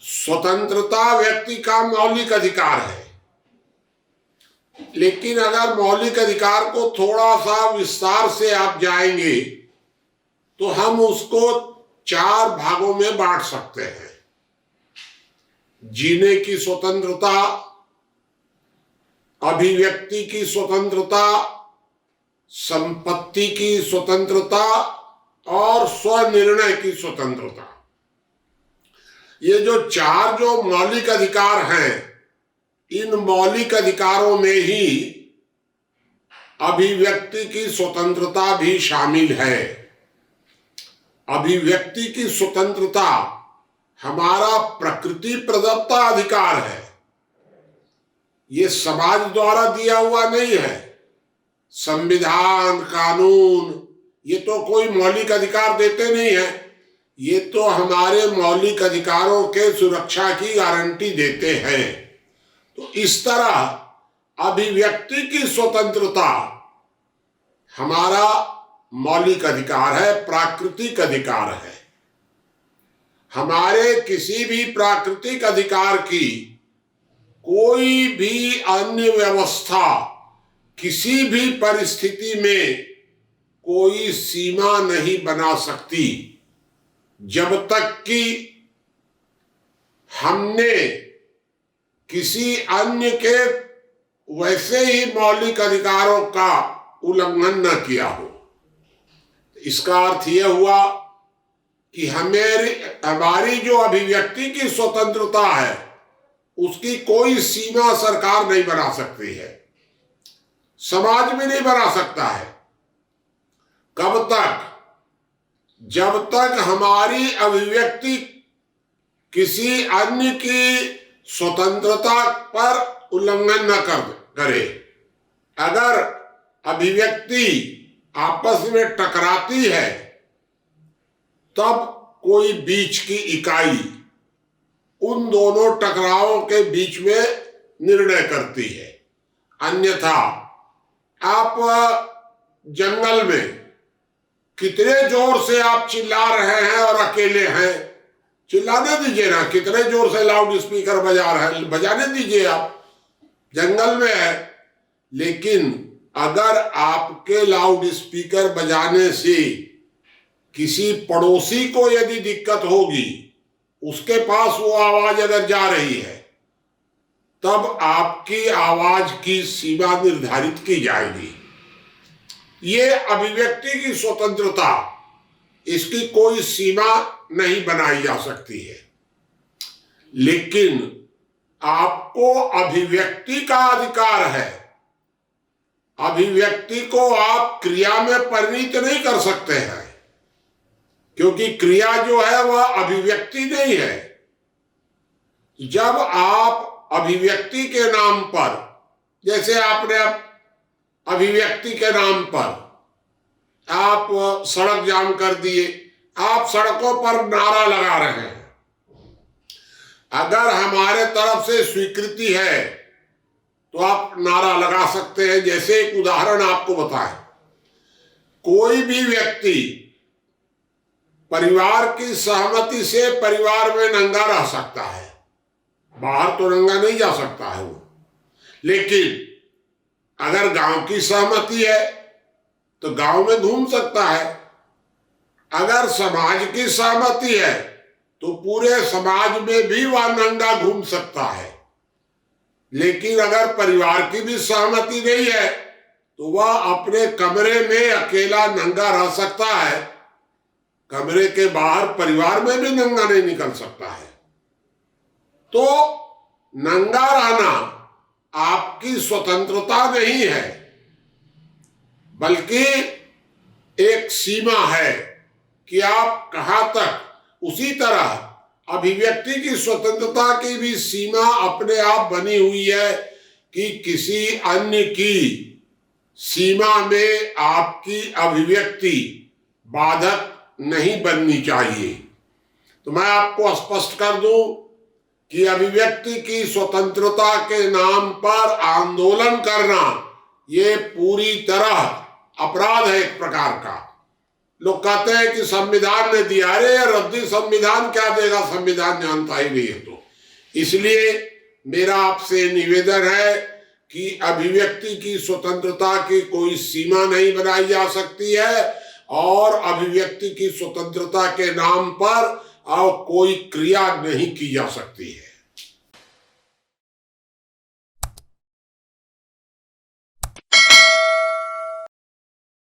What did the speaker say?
स्वतंत्रता व्यक्ति का मौलिक अधिकार है, लेकिन अगर मौलिक अधिकार को थोड़ा सा विस्तार से आप जाएंगे तो हम उसको 4 भागों में बांट सकते हैं। जीने की स्वतंत्रता, अभिव्यक्ति की स्वतंत्रता, संपत्ति की स्वतंत्रता और स्वनिर्णय की स्वतंत्रता। ये जो 4 जो मौलिक अधिकार हैं, इन मौलिक अधिकारों में ही अभिव्यक्ति की स्वतंत्रता भी शामिल है। अभिव्यक्ति की स्वतंत्रता हमारा प्रकृति प्रदत्त अधिकार है, ये समाज द्वारा दिया हुआ नहीं है। संविधान, कानून ये तो कोई मौलिक अधिकार देते नहीं है, ये तो हमारे मौलिक अधिकारों के सुरक्षा की गारंटी देते हैं। तो इस तरह अभिव्यक्ति की स्वतंत्रता हमारा मौलिक अधिकार है, प्राकृतिक अधिकार है। हमारे किसी भी प्राकृतिक अधिकार की कोई भी अन्य व्यवस्था किसी भी परिस्थिति में कोई सीमा नहीं बना सकती, जब तक कि हमने किसी अन्य के वैसे ही मौलिक अधिकारों का उल्लंघन न किया हो। इसका अर्थ यह हुआ कि हमारी जो अभिव्यक्ति की स्वतंत्रता है उसकी कोई सीमा सरकार नहीं बना सकती है, समाज में नहीं बना सकता है। कब तक? जब तक हमारी अभिव्यक्ति किसी अन्य की स्वतंत्रता पर उल्लंघन न करे। अगर अभिव्यक्ति आपस में टकराती है तब कोई बीच की इकाई उन दोनों टकरावों के बीच में निर्णय करती है। अन्यथा आप जंगल में कितने जोर से आप चिल्ला रहे हैं और अकेले हैं, चिल्लाने दीजिए ना। कितने जोर से लाउड स्पीकर बजा रहे हैं, बजाने दीजिए। आप जंगल में है, लेकिन अगर आपके लाउड स्पीकर बजाने से किसी पड़ोसी को यदि दिक्कत होगी, उसके पास वो आवाज अगर जा रही है, तब आपकी आवाज की सीमा निर्धारित की जाएगी। ये अभिव्यक्ति की स्वतंत्रता, इसकी कोई सीमा नहीं बनाई जा सकती है। लेकिन आपको अभिव्यक्ति का अधिकार है। अभिव्यक्ति को आप क्रिया में परिणित नहीं कर सकते हैं, क्योंकि क्रिया जो है वह अभिव्यक्ति नहीं है। जब आप अभिव्यक्ति के नाम पर, जैसे आपने अभिव्यक्ति के नाम पर आप सड़क जाम कर दिए, आप सड़कों पर नारा लगा रहे हैं। अगर हमारे तरफ से स्वीकृति है तो आप नारा लगा सकते हैं। जैसे एक उदाहरण आपको बताएं, कोई भी व्यक्ति परिवार की सहमति से परिवार में नंगा रह सकता है, बाहर तो नंगा नहीं जा सकता है वो। लेकिन अगर गांव की सहमति है तो गांव में घूम सकता है। अगर समाज की सहमति है तो पूरे समाज में भी वह नंगा घूम सकता है। लेकिन अगर परिवार की भी सहमति नहीं है तो वह अपने कमरे में अकेला नंगा रह सकता है, कमरे के बाहर परिवार में भी नंगा नहीं निकल सकता है। तो नंगा रहना आपकी स्वतंत्रता नहीं है, बल्कि एक सीमा है कि आप कहां तक। उसी तरह अभिव्यक्ति की स्वतंत्रता की भी सीमा अपने आप बनी हुई है कि किसी अन्य की सीमा में आपकी अभिव्यक्ति बाधक नहीं बननी चाहिए। तो मैं आपको स्पष्ट कर दूं कि अभिव्यक्ति की स्वतंत्रता के नाम पर आंदोलन करना ये पूरी तरह अपराध है एक प्रकार का। लोग कहते हैं कि संविधान ने दिया, अरे रद्दी संविधान क्या देगा, संविधान जानता ही नहीं है। तो इसलिए मेरा आपसे निवेदन है कि अभिव्यक्ति की स्वतंत्रता की कोई सीमा नहीं बनाई जा सकती है और अभिव्यक्ति की स्वतंत्रता के नाम पर कोई क्रिया नहीं की जा सकती है।